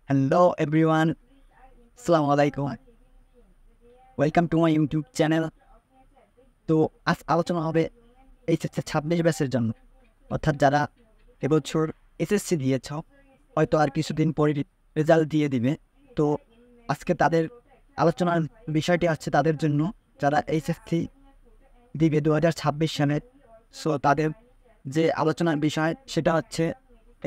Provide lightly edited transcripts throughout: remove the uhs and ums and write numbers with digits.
Hello everyone, Assalamu alaikum. Welcome to my YouTube channel. তো আজ আলোচনা হবে এইচএসসি 26 ব্যাচের জন্য, অর্থাৎ যারা এবছর এসএসসি দিয়েছ, হয়তো আর কিছুদিন পরে রেজাল্ট দিয়ে দিবে। তো আজকে তাদের আলোচনার বিষয়টি আছে তাদের জন্য যারা এইচএসসি দিবে 2026 সালে। সো তাদের যে আলোচনার বিষয় সেটা হচ্ছে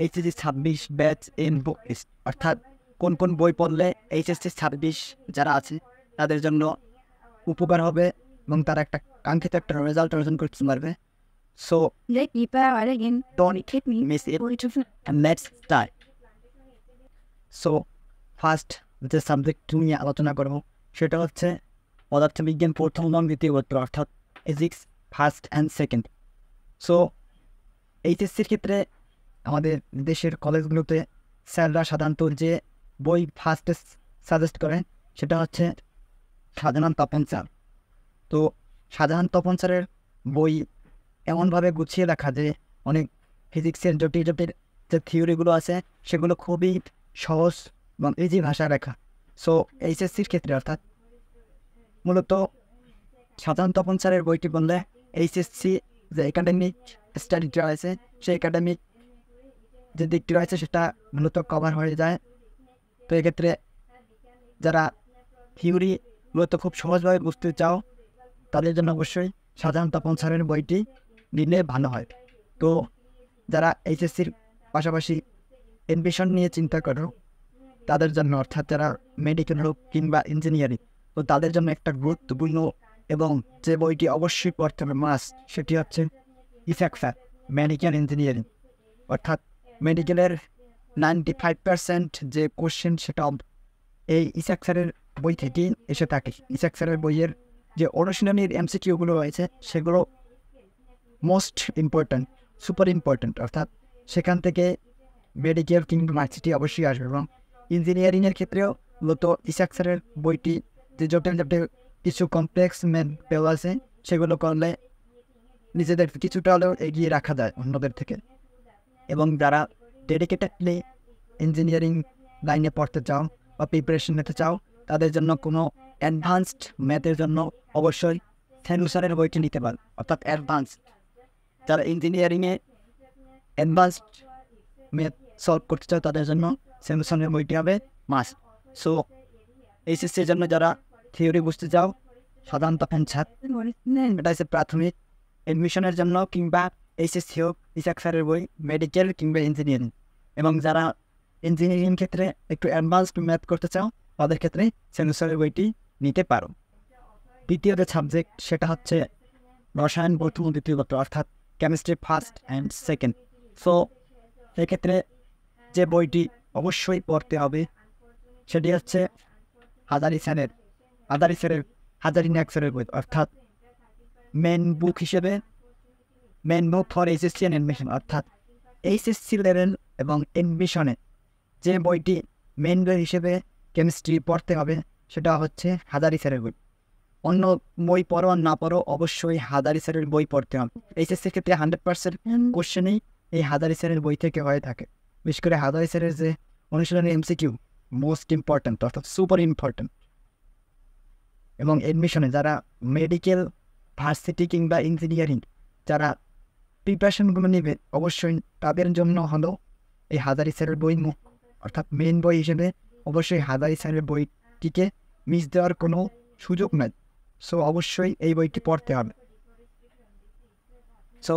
HSC 26 batch in book list, অর্থাৎ কোন কোন বই পড়লে এইচএসসি 26 যারা আছে তাদের জন্য উপকার হবে এবং তারা একটা কাঙ্ক্ষিত একটা রেজাল্ট অর্জন করতে পারবে। So don't miss it and let's start. So first যে সাবজেক্ট নিয়ে আলোচনা করব সেটা হচ্ছে পদার্থবিজ্ঞান প্রথম এবং দ্বিতীয় পত্র, অর্থাৎ physics first and second. So এইচএসসির ক্ষেত্রে আমাদের দেশের কলেজগুলোতে স্যাররা সাধারণত যে বই ফার্স্টে সাজেস্ট করেন সেটা হচ্ছে শাহজাহান তপন স্যার। তো শাহজাহান তপন স্যারের বই এমনভাবে গুছিয়ে রাখা যে অনেক ফিজিক্সের জটিল জটিল যে থিওরিগুলো আছে সেগুলো খুবই সহজ এবং ইজি ভাষায় লেখা। সো এইচএসসির ক্ষেত্রে অর্থাৎ মূলত শাহজাহান তপন স্যারের বইটি বললে এইচএসসি যে একাডেমিক স্টাডিটা রয়েছে সেই একাডেমিক যে দিকটি রয়েছে সেটা মূলত কভার হয়ে যায়। তো এক্ষেত্রে যারা থিওরি মূলত খুব সহজভাবে বুঝতে চাও তাদের জন্য অবশ্যই শাহজাহান তপন স্যারের বইটি নিলে ভালো হয়। তো যারা এইচএসসির পাশাপাশি এডমিশন নিয়ে চিন্তা করো তাদের জন্য, অর্থাৎ যারা মেডিকেল হোক কিংবা ইঞ্জিনিয়ারিং, তো তাদের জন্য একটা গুরুত্বপূর্ণ এবং যে বইটি অবশ্যই পড়তে হবে মাস্ট, সেটি হচ্ছে ইফেক্টফ্যাট মেডিকেল ইঞ্জিনিয়ারিং। অর্থাৎ মেডিকেলের 95% যে কোশ্চেন সেটা এই ইসাক স্যারের বই থেকেই এসে থাকে। ইসাক স্যারের বইয়ের যে অনুশীলনীর এমসিকিউগুলো রয়েছে সেগুলো মোস্ট ইম্পর্ট্যান্ট, সুপার ইম্পর্ট্যান্ট, অর্থাৎ সেখান থেকে মেডিকেল কিংবা ভার্সিটি অবশ্যই আসবে। এবং ইঞ্জিনিয়ারিংয়ের ক্ষেত্রেও মূলত ইসাক স্যারের বইটি যে জটিল জটিল কিছু কমপ্লেক্স ম্যাথ আছে সেগুলো করলে নিজেদের কিছুটা হলেও এগিয়ে রাখা যায় অন্যদের থেকে। এবং যারা ডেডিকেটেডলি ইঞ্জিনিয়ারিং লাইনে পড়তে চাও বা প্রিপারেশন নিতে চাও তাদের জন্য কোনো অ্যাডভান্সড ম্যাথের জন্য অবশ্যই স্যানুসারের বইটি নিতে পারে, অর্থাৎ অ্যাডভান্স যারা ইঞ্জিনিয়ারিংয়ে অ্যাডভান্সড ম্যাথ সলভ করতে চাও তাদের জন্য স্যানুসারের বইটি হবে মাস্ট। সো এইচএসসির জন্য যারা থিওরি বুঝতে চাও সাধারণত এটা হচ্ছে প্রাথমিক এডমিশনের জন্য কিংবা এইচএসসি হোক ইসাক স্যারের বই মেডিকেল কিংবা ইঞ্জিনিয়ারিং। এবং যারা ইঞ্জিনিয়ারিং ক্ষেত্রে একটু অ্যাডভান্সড ম্যাথ করতে চাও তাদের ক্ষেত্রে স্যানুসারের বইটি নিতে পারো। দ্বিতীয় যে সাবজেক্ট সেটা হচ্ছে রসায়ন প্রথম ও দ্বিতীয় পত্র, অর্থাৎ chemistry first and second. So সেক্ষেত্রে যে বইটি অবশ্যই পড়তে হবে সেটি হচ্ছে হাজারি স্যারের হাজারি ন্যাক স্যারের বই, অর্থাৎ মেন বুক হিসেবে main book for HSC and admission, অর্থাৎ এইচএসসি লেভেল এবং অ্যাডমিশনে যে বইটি মেন বই হিসেবে কেমিস্ট্রি পড়তে হবে সেটা হচ্ছে হাজারি স্যারের বই। অন্য বই পড়ো না পড়ো অবশ্যই হাজারি স্যারের বই পড়তে হবে। এইচএসসির ক্ষেত্রে 100% কোশ্চেনই এই হাজারি স্যারের বই থেকে হয়ে থাকে। বিশেষ করে হাজারি স্যারের যে অনুশীলনী এমসিকিউ মোস্ট ইম্পর্ট্যান্ট, অর্থাৎ সুপার ইম্পর্ট্যান্ট। এবং এডমিশনে যারা মেডিকেল ভার্সিটি কিংবা ইঞ্জিনিয়ারিং যারা প্রিপারেশনগুলো নেবে অবশ্যই তাদের জন্য হলো এই হাজারি স্যারের বই অর্থাৎ মেন বই হিসেবে অবশ্যই হাজারি স্যারের বইটিকে মিস দেওয়ার কোনো সুযোগ নেই। সো অবশ্যই এই বইটি পড়তে হবে। সো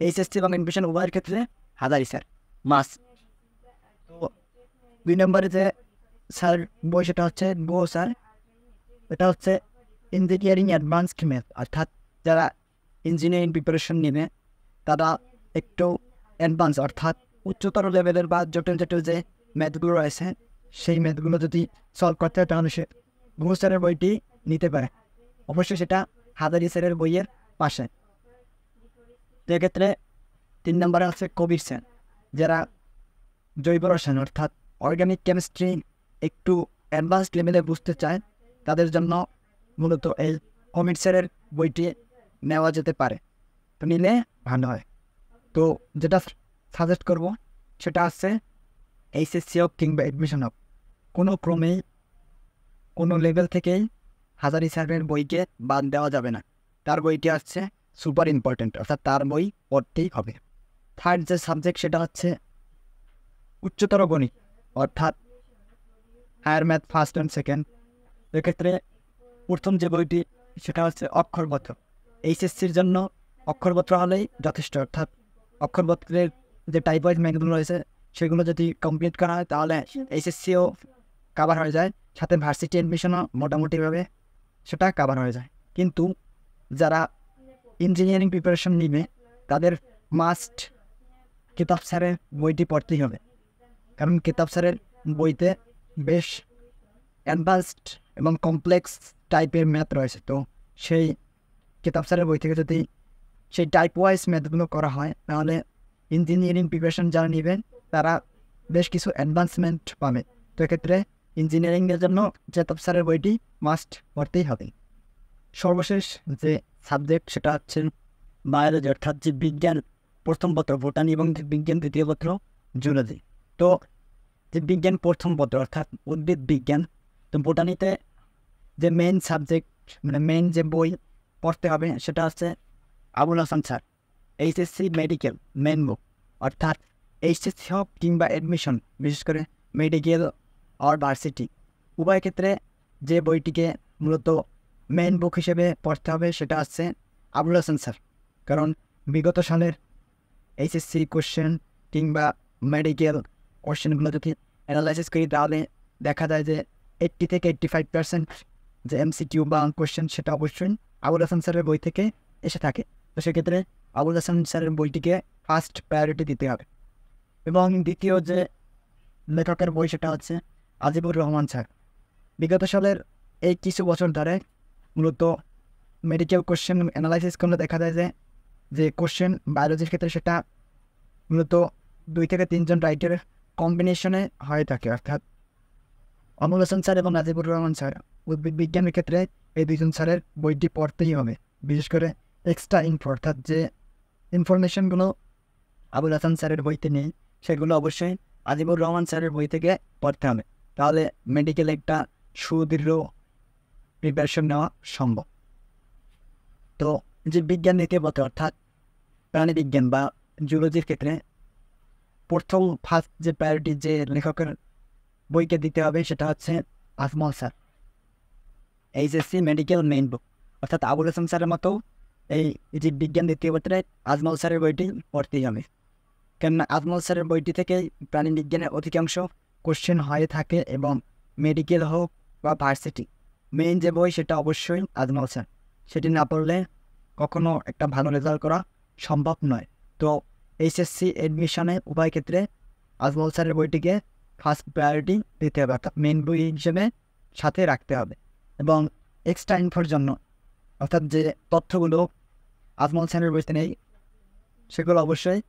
এইচএসসি এবং এডমিশন উভয়ের ক্ষেত্রে হাজারি স্যার মাস্ট। তো 2 নম্বরে যে স্যার বই সেটা হচ্ছে গো স্যার, এটা হচ্ছে ইঞ্জিনিয়ারিং অ্যাডভান্সড ম্যাথ, অর্থাৎ যারা ইঞ্জিনিয়ারিং প্রিপারেশন নেবে তারা একটু অ্যাডভান্স অর্থাৎ উচ্চতর লেভেলের বা জটিল জটিল যে ম্যাথগুলো রয়েছে সেই ম্যাথগুলো যদি সলভ করতে হয় তাহলে সে গো স্যারের বইটি নিতে পারে। অবশ্যই সেটা হাজারি স্যারের বইয়ের পাশে। সেক্ষেত্রে 3 নম্বরে আছে কবির স্যার, যারা জৈব রসায়ন অর্থাৎ অর্গানিক কেমিস্ট্রি একটু অ্যাডভান্সড লেভেলে বুঝতে চায় তাদের জন্য মূলত এই কবির স্যারের বইটি নেওয়া যেতে পারে, তো নিলে ভালো হয়। তো যেটা সাজেস্ট করব সেটা আছে এইচএসসি হোক কিংবা অ্যাডমিশন হোক, কোনো ক্রমেই কোনো লেভেল থেকেই হাজারি স্যারের বইকে বাদ দেওয়া যাবে না। তার বইটি হচ্ছে সুপার ইম্পর্টেন্ট, অর্থাৎ তার বই পড়তেই হবে। থার্ড যে সাবজেক্ট সেটা হচ্ছে উচ্চতর গণিত, অর্থাৎ higher math first and second. এক্ষেত্রে প্রথম যে বইটি সেটা হচ্ছে অক্ষরপত্র। এইচএসসির জন্য অক্ষরপত্র হলেই যথেষ্ট, অর্থাৎ অক্ষরপত্রের যে টাইপ ওয়াইজ ম্যাথগুলো রয়েছে সেগুলো যদি কমপ্লিট করা হয় তাহলে এইচএসসিও কাভার হয়ে যায়, সাথে ভার্সিটি অ্যাডমিশনও মোটামুটিভাবে সেটা কাভার হয়ে যায়। কিন্তু যারা ইঞ্জিনিয়ারিং প্রিপারেশন নিবে তাদের মাস্ট কিতাব স্যারের বইটি পড়তেই হবে, কারণ কিতাব স্যারের বইতে বেশ অ্যাডভান্সড এবং কমপ্লেক্স টাইপের ম্যাথ রয়েছে। তো সেই কিতাব স্যারের বই থেকে যদি সেই টাইপ ওয়াইজ ম্যাথগুলো করা হয় তাহলে ইঞ্জিনিয়ারিং প্রিপারেশন যারা নেবেন তারা বেশ কিছু অ্যাডভান্সমেন্ট পাবে। তো এক্ষেত্রে ইঞ্জিনিয়ারিংয়ের জন্য কিতাব স্যারের বইটি মাস্ট পড়তেই হবে। সর্বশেষ যে সাবজেক্ট সেটা হচ্ছে বায়োলজি, অর্থাৎ যে বিজ্ঞান প্রথম পত্র বোটানি এবং যে বিজ্ঞান দ্বিতীয় পত্র জুলজি। তো যে বিজ্ঞান প্রথম পত্র অর্থাৎ উদ্ভিদ বিজ্ঞান, তো বোটানিতে যে মেইন সাবজেক্ট মানে মেইন যে বই পড়তে হবে সেটা হচ্ছে Abul Hasan sir HSC medical main book, অর্থাৎ এইচএসসি হোক কিংবা অ্যাডমিশন, বিশেষ করে মেডিকেল আর ভার্সিটি উভয় ক্ষেত্রে যে বইটিকে মূলত মেইন বুক হিসেবে পড়তে হবে সেটা হচ্ছে আবুল হাসান স্যার। কারণ বিগত সালের এইচএসসি কোশ্চেন কিংবা মেডিকেল কোশ্চেনগুলো যদি অ্যানালাইসিস করি তাহলে দেখা যায় যে 80 থেকে 85% যে এমসিকিউ বা কোশ্চেন সেটা অবশ্যই আবুল হাসান স্যারের বই থেকে এসে থাকে। তো সেক্ষেত্রে আবুল হাসান স্যারের বইটিকে ফার্স্ট প্রায়োরিটি দিতে হবে। এবং দ্বিতীয় যে লেখকের বই সেটা হচ্ছে আজিবুর রহমান স্যার। বিগত সালের এই কিছু বছর ধরে মূলত মেডিকেল কোশ্চেন অ্যানালাইসিস করলে দেখা যায় যে কোশ্চেন বায়োলজির ক্ষেত্রে সেটা মূলত 2 থেকে 3 জন রাইটারের কম্বিনেশনে হয়ে থাকে, অর্থাৎ আবুল হাসান স্যার এবং আজিবুর রহমান স্যার। উদ্ভিদ বিজ্ঞানের ক্ষেত্রে এই 2 জন স্যারের বইটি পড়তেই হবে, বিশেষ করে এক্সট্রা ইনফো অর্থাৎ যে ইনফরমেশনগুলো আবুল হাসান স্যারের বইতে নেই সেগুলো অবশ্যই আজিবুর রহমান স্যারের বই থেকে পড়তে হবে, তাহলে মেডিকেল একটা সুদৃঢ় প্রিপারেশন নেওয়া সম্ভব। তো যে বিজ্ঞান দ্বিতীয় পত্র অর্থাৎ প্রাণী বিজ্ঞান বা জুলজির ক্ষেত্রে প্রথম ফার্স্ট যে প্রায়োরিটি যে লেখকের বইকে দিতে হবে সেটা হচ্ছে Ajmal sir HSC medical main book, অর্থাৎ আবুল হাসান স্যারের মতো এই যে বিজ্ঞান দ্বিতীয় পত্রে আজমল স্যারের বইটি পড়তেই হবে। কেননা আজমল স্যারের বইটি থেকে প্রাণী বিজ্ঞানের অধিকাংশ কোশ্চেন হয়ে থাকে এবং মেডিকেল হোক বা ভার্সিটি মেইন যে বই সেটা অবশ্যই আজমল স্যার, সেটি না পড়লে কখনো একটা ভালো রেজাল্ট করা সম্ভব নয়। তো এইচএসসি অ্যাডমিশনে উভয় ক্ষেত্রে আজমল স্যারের বইটিকে ফার্স্ট প্রায়োরিটি দিতে হবে, অর্থাৎ মেইন বই হিসেবে সাথে রাখতে হবে। এবং এক্সট্রা ইনফোর জন্য অর্থাৎ যে তথ্যগুলো আজমল স্যারের বইতে নেই সেগুলো অবশ্যই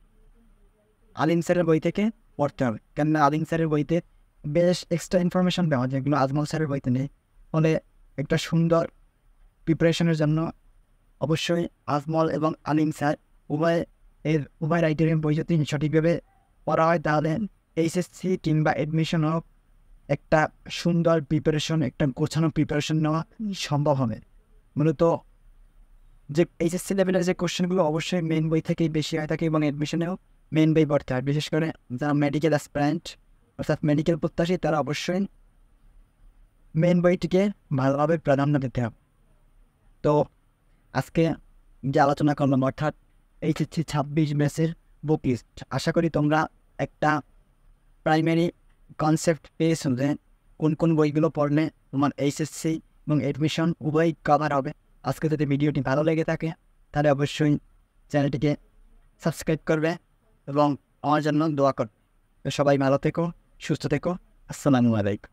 আলিম স্যারের বই থেকে পড়তে হবে, কেননা আলিম স্যারের বইতে বেশ এক্সট্রা ইনফরমেশন দেওয়া যেগুলো আজমল স্যারের বইতে নেই। ফলে একটা সুন্দর প্রিপারেশনের জন্য অবশ্যই আজমল এবং আলিম স্যার উভয় রাইটারের বই যদি সঠিকভাবে পড়া হয় তাহলে এইচএসসি কিংবা অ্যাডমিশন হোক একটা সুন্দর প্রিপারেশন, একটা গোছানো প্রিপারেশন নেওয়া সম্ভব হবে। মূলত যে এইচএসসি লেভেলের যে কোশ্চেনগুলো অবশ্যই মেন বই থেকেই বেশি হয়ে থাকে এবং অ্যাডমিশনেও মেন বই পড়তে হয়, বিশেষ করে যারা মেডিকেল অ্যাসপিরেন্ট অর্থাৎ মেডিকেল প্রত্যাশী তারা অবশ্যই মেন বইটিকে ভালোভাবে প্রাধান্য দিতে হবে। তো আজকে যে আলোচনা করলাম অর্থাৎ এইচএসসি 26 ব্যাচের বুক লিস্ট, আশা করি তোমরা একটা প্রাইমারি কনসেপ্ট পেয়েছো যে কোন কোন বইগুলো পড়লে তোমার এইচএসসি এবং অ্যাডমিশন উভয় কভার হবে। আজকে যদি ভিডিওটি ভালো লেগে থাকে তাহলে অবশ্যই চ্যানেলটিকে সাবস্ক্রাইব করবে এবং আমার জন্য দোয়া করবে। তো সবাই ভালো থেকো, সুস্থ থেকো। আসসালামু আলাইকুম।